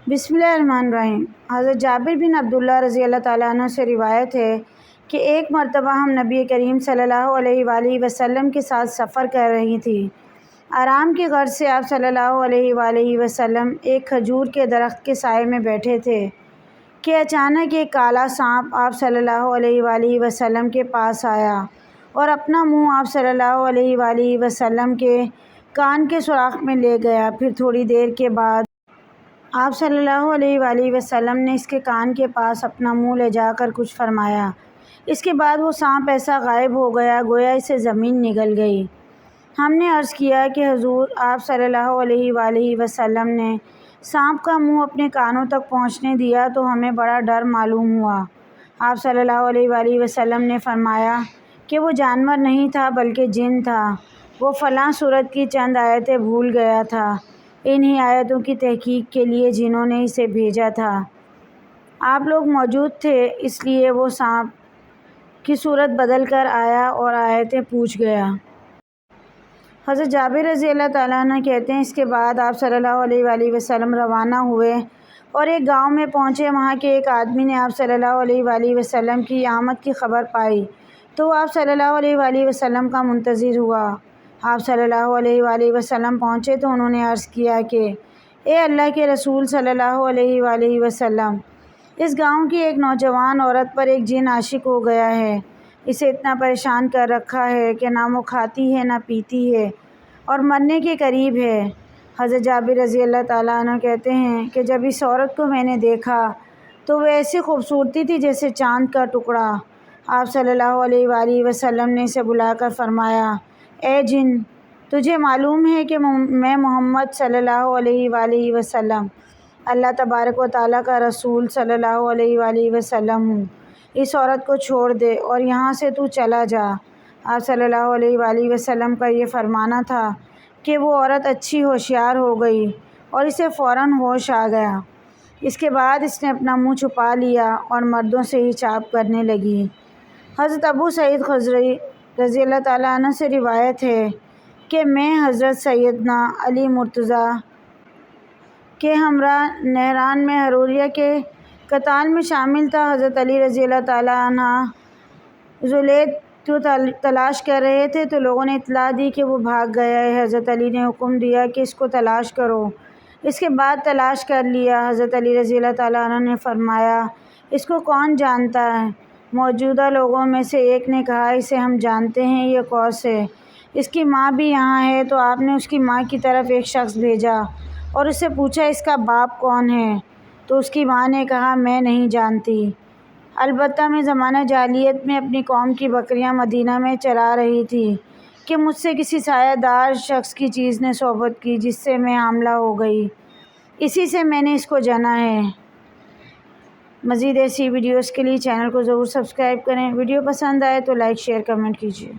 بسم اللہ الرحمن الرحیم۔ حضرت جابر بن عبداللہ رضی اللہ تعالیٰ عنہ سے روایت ہے کہ ایک مرتبہ ہم نبی کریم صلی اللہ علیہ وآلہ وسلم کے ساتھ سفر کر رہی تھی۔ آرام کی غرض سے آپ صلی اللہ علیہ وآلہ وسلم ایک کھجور کے درخت کے سائے میں بیٹھے تھے کہ اچانک ایک کالا سانپ آپ صلی اللہ علیہ وآلہ وسلم کے پاس آیا اور اپنا منہ آپ صلی اللہ علیہ وآلہ وسلم کے کان کے سوراخ میں لے گیا۔ پھر تھوڑی دیر کے بعد آپ صلی اللہ علیہ وآلہ وسلم نے اس کے کان کے پاس اپنا منہ لے جا کر کچھ فرمایا۔ اس کے بعد وہ سانپ ایسا غائب ہو گیا گویا اسے زمین نگل گئی۔ ہم نے عرض کیا کہ حضور، آپ صلی اللہ علیہ وآلہ وسلم نے سانپ کا منہ اپنے کانوں تک پہنچنے دیا تو ہمیں بڑا ڈر معلوم ہوا۔ آپ صلی اللہ علیہ وآلہ وسلم نے فرمایا کہ وہ جانور نہیں تھا بلکہ جن تھا۔ وہ فلاں سورت کی چند آیتیں بھول گیا تھا۔ انہی آیتوں کی تحقیق کے لیے جنہوں نے اسے بھیجا تھا آپ لوگ موجود تھے، اس لیے وہ سانپ کی صورت بدل کر آیا اور آیتیں پوچھ گیا۔ حضرت جابر رضی اللہ تعالیٰ عنہ کہتے ہیں، اس کے بعد آپ صلی اللہ علیہ وآلہ وسلم روانہ ہوئے اور ایک گاؤں میں پہنچے۔ وہاں کے ایک آدمی نے آپ صلی اللہ علیہ وآلہ وسلم کی آمد کی خبر پائی تو وہ آپ صلی اللہ علیہ وآلہ وسلم کا منتظر ہوا۔ آپ صلی اللہ علیہ وآلہ وسلم پہنچے تو انہوں نے عرض کیا کہ اے اللہ کے رسول صلی اللہ علیہ وآلہ وسلم، اس گاؤں کی ایک نوجوان عورت پر ایک جن عاشق ہو گیا ہے۔ اسے اتنا پریشان کر رکھا ہے کہ نہ وہ کھاتی ہے نہ پیتی ہے اور مرنے کے قریب ہے۔ حضرت جابر رضی اللہ تعالیٰ عنہ کہتے ہیں کہ جب اس عورت کو میں نے دیکھا تو وہ ایسی خوبصورتی تھی جیسے چاند کا ٹکڑا۔ آپ صلی اللہ علیہ وآلہ وسلم نے اسے بلا کر فرمایا، اے جن، تجھے معلوم ہے کہ میں محمد صلی اللہ علیہ وآلہ وسلم اللہ تبارک و تعالیٰ کا رسول صلی اللہ علیہ وآلہ وسلم ہوں۔ اس عورت کو چھوڑ دے اور یہاں سے تو چلا جا۔ آپ صلی اللہ علیہ وآلہ وسلم کا یہ فرمانا تھا کہ وہ عورت اچھی ہوشیار ہو گئی اور اسے فوراً ہوش آ گیا۔ اس کے بعد اس نے اپنا منہ چھپا لیا اور مردوں سے ہی چاپ کرنے لگی۔ حضرت ابو سعید خدری رضی اللہ تعالیٰ عنہ سے روایت ہے کہ میں حضرت سیدنا علی مرتضیٰ کے ہمراہ نہران میں حروریہ کے قتال میں شامل تھا۔ حضرت علی رضی اللہ تعالیٰ عنہ ذوالید کو تلاش کر رہے تھے تو لوگوں نے اطلاع دی کہ وہ بھاگ گیا ہے۔ حضرت علی نے حکم دیا کہ اس کو تلاش کرو۔ اس کے بعد تلاش کر لیا۔ حضرت علی رضی اللہ تعالیٰ عنہ نے فرمایا، اس کو کون جانتا ہے؟ موجودہ لوگوں میں سے ایک نے کہا، اسے ہم جانتے ہیں، یہ قوس ہے، اس کی ماں بھی یہاں ہے۔ تو آپ نے اس کی ماں کی طرف ایک شخص بھیجا اور اس سے پوچھا، اس کا باپ کون ہے؟ تو اس کی ماں نے کہا، میں نہیں جانتی، البتہ میں زمانہ جاہلیت میں اپنی قوم کی بکریاں مدینہ میں چرا رہی تھی کہ مجھ سے کسی سایہ دار شخص کی چیز نے صحبت کی جس سے میں حاملہ ہو گئی، اسی سے میں نے اس کو جنا ہے۔ مزید ایسی ویڈیوز کے لیے چینل کو ضرور سبسکرائب کریں۔ ویڈیو پسند آئے تو لائک شیئر کمنٹ کیجیے۔